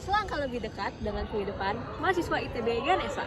selangkah lebih dekat dengan kehidupan mahasiswa ITB Ganesha.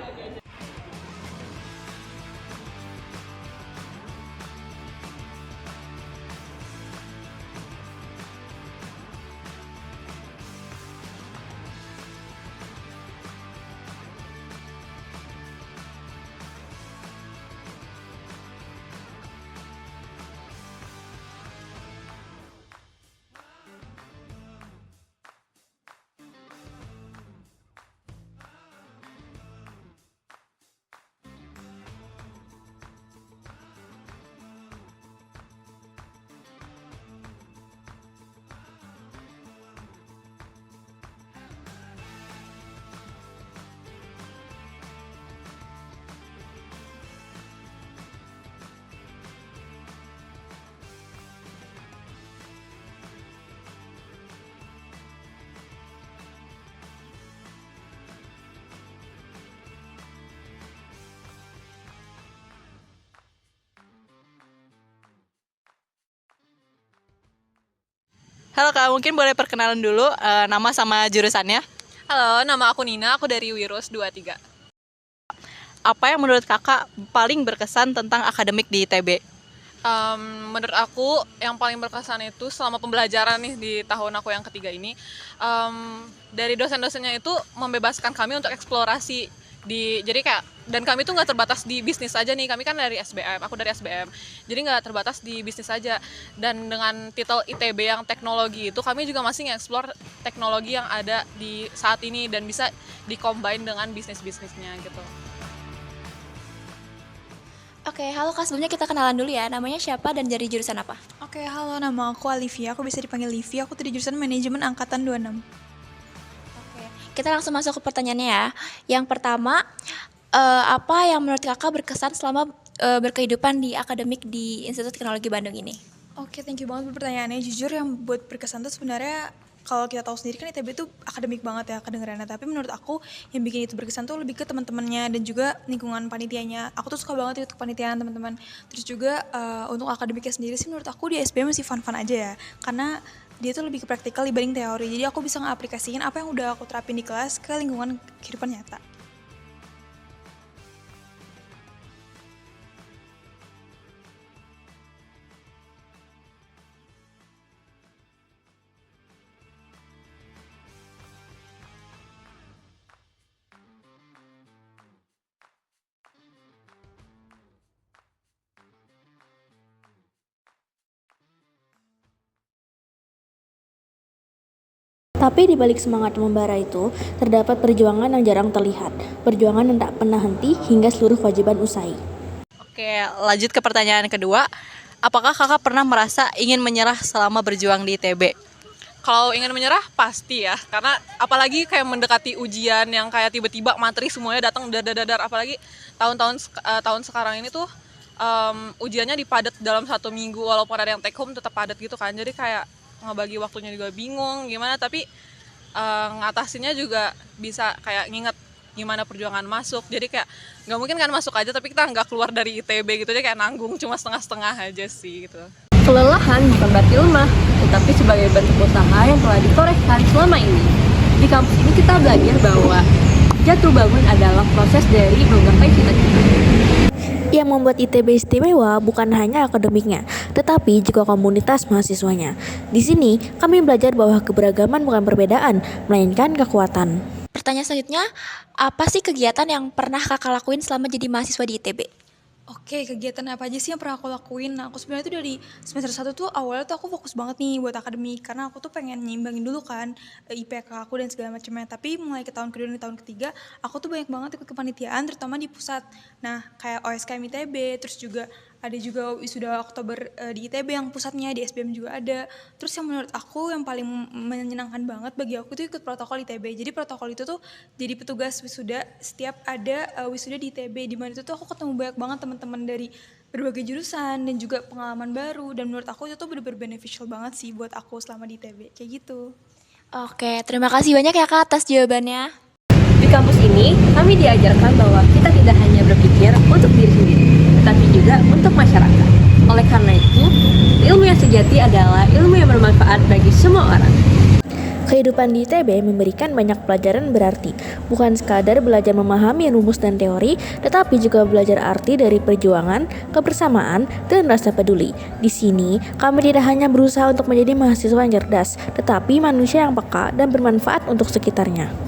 Halo Kak, mungkin boleh perkenalan dulu nama sama jurusannya. Halo, nama aku Nina, aku dari Wirus 23. Apa yang menurut Kakak paling berkesan tentang akademik di ITB? Menurut aku yang paling berkesan itu selama pembelajaran nih di tahun aku yang ketiga ini, dari dosen-dosennya itu membebaskan kami untuk eksplorasi jadi kayak, dan kami tuh nggak terbatas di bisnis aja nih, kami kan dari SBM, aku dari SBM, jadi nggak terbatas di bisnis aja. Dan dengan titel ITB yang teknologi itu, kami juga masih nge-explore teknologi yang ada di saat ini dan bisa di-combine dengan bisnis-bisnisnya gitu. Oke, halo Kak, sebelumnya kita kenalan dulu ya. Namanya siapa dan dari jurusan apa? Oke, halo, nama aku Alivia, aku bisa dipanggil Livi, aku dari jurusan Manajemen Angkatan 26. Oke, kita langsung masuk ke pertanyaannya ya. Yang pertama, apa yang menurut Kakak berkesan selama berkehidupan di akademik di Institut Teknologi Bandung ini? Oke, thank you banget buat pertanyaannya. Jujur yang buat berkesan tuh sebenarnya kalau kita tahu sendiri kan ITB itu akademik banget ya kedengarannya. Tapi menurut aku yang bikin itu berkesan tuh lebih ke teman-temannya dan juga lingkungan panitianya. Aku tuh suka banget ikut kepanitiaan teman-teman. Terus juga untuk akademiknya sendiri sih menurut aku di SBM masih fun-fun aja ya. Karena dia tuh lebih ke praktikal dibanding teori. Jadi aku bisa ngaplikasiin apa yang udah aku terapin di kelas ke lingkungan kehidupan nyata. Tapi di balik semangat membara itu, terdapat perjuangan yang jarang terlihat. Perjuangan yang tak pernah henti hingga seluruh kewajiban usai. Oke, lanjut ke pertanyaan kedua. Apakah Kakak pernah merasa ingin menyerah selama berjuang di ITB? Kalau ingin menyerah pasti ya, karena apalagi kayak mendekati ujian yang kayak tiba-tiba materi semuanya datang dadar, apalagi tahun sekarang ini tuh ujiannya dipadat dalam 1 minggu, walaupun ada yang take home tetap padat gitu kan. Jadi kayak ngebagi waktunya juga bingung gimana, tapi ngatasinnya juga bisa kayak nginget gimana perjuangan masuk. Jadi kayak nggak mungkin kan masuk aja tapi kita nggak keluar dari ITB gitu aja, kayak nanggung cuma setengah-setengah aja sih gitu. Kelelahan bukan berarti lemah, tetapi sebagai bentuk usaha yang telah ditorehkan selama ini. Di kampus ini kita belajar bahwa jatuh bangun adalah proses dari menggapai cita-cita. Yang membuat ITB istimewa bukan hanya akademiknya, tetapi juga komunitas mahasiswanya. Di sini, kami belajar bahwa keberagaman bukan perbedaan, melainkan kekuatan. Pertanyaan selanjutnya, apa sih kegiatan yang pernah Kakak lakuin selama jadi mahasiswa di ITB? Oke, kegiatan apa aja sih yang pernah aku lakuin? Nah, aku sebenarnya tuh dari semester 1 tuh awalnya tuh aku fokus banget nih buat akademik. Karena aku tuh pengen nyimbangin dulu kan IPK aku dan segala macamnya. Tapi mulai ke tahun kedua dan tahun ketiga, aku tuh banyak banget ikut kepanitiaan terutama di pusat. Nah, kayak OSKM ITB, terus juga ada juga wisuda Oktober di ITB yang pusatnya, di SBM juga ada. Terus yang menurut aku yang paling menyenangkan banget bagi aku tuh ikut protokol ITB. Jadi protokol itu tuh jadi petugas wisuda setiap ada wisuda di ITB. Di mana itu tuh aku ketemu banyak banget teman-teman dari berbagai jurusan dan juga pengalaman baru. Dan menurut aku itu tuh bener-bener beneficial banget sih buat aku selama di ITB. Kayak gitu. Oke, terima kasih banyak ya Kak atas jawabannya. Di kampus ini, kami diajarkan bahwa kita tidak hanya berpikir untuk diri sendiri, tetapi juga untuk masyarakat. Oleh karena itu, ilmu yang sejati adalah ilmu yang bermanfaat bagi semua orang. Kehidupan di ITB memberikan banyak pelajaran berarti, bukan sekadar belajar memahami rumus dan teori, tetapi juga belajar arti dari perjuangan, kebersamaan, dan rasa peduli. Di sini, kami tidak hanya berusaha untuk menjadi mahasiswa yang cerdas, tetapi manusia yang peka dan bermanfaat untuk sekitarnya.